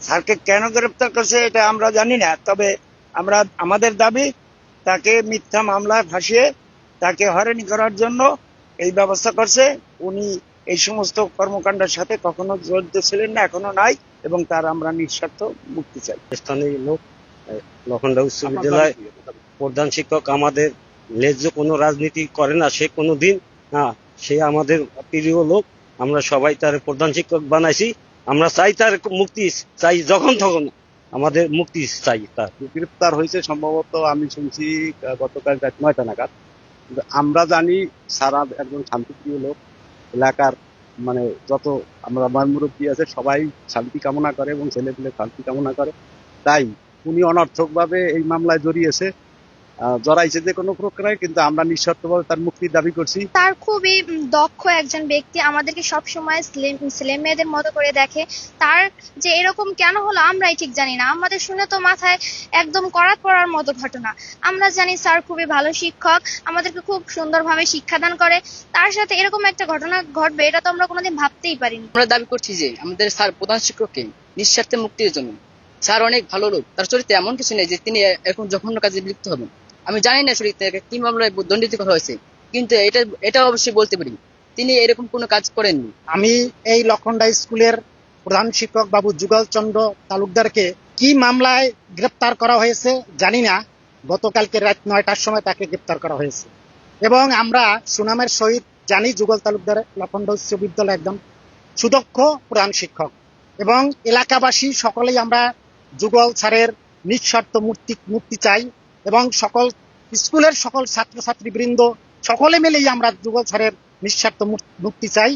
স্যারকে কেন গ্রেপ্তার করছে এটা আমরা জানি না, তবে আমাদের দাবি তাকে মিথ্যা মামলায় ফাঁসিয়ে তাকে হয়রানি করার জন্য এই ব্যবস্থা করছে। উনি এই সমস্ত কর্মকাণ্ডের সাথে কখনো জড়িত ছিলেন না, এখনো নাই, এবং তার আমরা নিঃস্বার্থ মুক্তি চাই। স্থানীয় লোক, লখনদা উচ্চ বিদ্যালয় প্রধান শিক্ষক আমাদের ন্যায্য কোনো রাজনীতি করে না, সে কোনোদিন না, সে আমাদের প্রিয় লোক। আমরা সবাই তার প্রধান শিক্ষক বানাইছি। আমরা চাই তার মুক্তি, চাই যখন তখন আমাদের মুক্তি চাই। তার গ্রেপ্তার হয়েছে সম্ভবত আমি শুনছি গতকাল রাত 9টা নাগাদ। কিন্তু আমরা জানি সারা একজন শান্তিপ্রিয় লোক, এলাকার মানে যত আমরা মুরব্বী আছে সবাই শান্তি কামনা করে এবং ছেলেপিলে শান্তি কামনা করে, তাই উনি অনর্থক ভাবে এই মামলায় জড়াইছে যে কোনো প্রকারে, কিন্তু আমরা নিঃশর্তভাবে তার মুক্তির দাবি করছি। তার খুবই দক্ষ একজন ব্যক্তি, আমাদেরকে সব সময় ছেলে মেয়েদের মতো করে দেখে। তার যে এরকম কেন হলো আমরাই ঠিক জানি না, আমাদের শুনে তো মাথায় একদম করাত পড়ার মতো ঘটনা। আমরা জানি স্যার খুবই ভালো শিক্ষক, আমাদেরকে খুব সুন্দরভাবে শিক্ষাদান করে, তার সাথে এরকম একটা ঘটনা ঘটবে এটা তো আমরা কোনোদিন ভাবতেই পারিনি। আমরা দাবি করছি যে আমাদের স্যার প্রধান শিক্ষককে নিঃস্বার্থে মুক্তির জন্য। স্যার অনেক ভালো লোক, তার চরিত্রে এমন কিছু নেই যে তিনি এখন জঘন্য কাজে লিপ্ত হবেন। আমি জানি না আসলে তাকে কি মামলায় দণ্ডিত করা হয়েছে, কিন্তু এটা অবশ্যই বলতে পারি তিনি এরকম কোনো কাজ করেননি। আমি এই লখনদা স্কুলের প্রধান শিক্ষক বাবু যুগল চন্দ্র তালুকদারকে কি মামলায় গ্রেপ্তার করা হয়েছে জানি না। গতকালকে রাত 9টার সময় তাকে গ্রেপ্তার করা হয়েছে এবং আমরা সুনামের সহিত জানি যুগল তালুকদার লখনদা উচ্চ বিদ্যালয় একদম সুদক্ষ প্রধান শিক্ষক, এবং এলাকাবাসী সকলেই আমরা যুগল স্যারের নিঃস্বার্থ মুক্তি চাই এবং স্কুলের সকল ছাত্রছাত্রী বৃন্দ সকলে মিলেই আমরা যুগল স্যারের নিঃস্বার্থ মুক্তি চাই।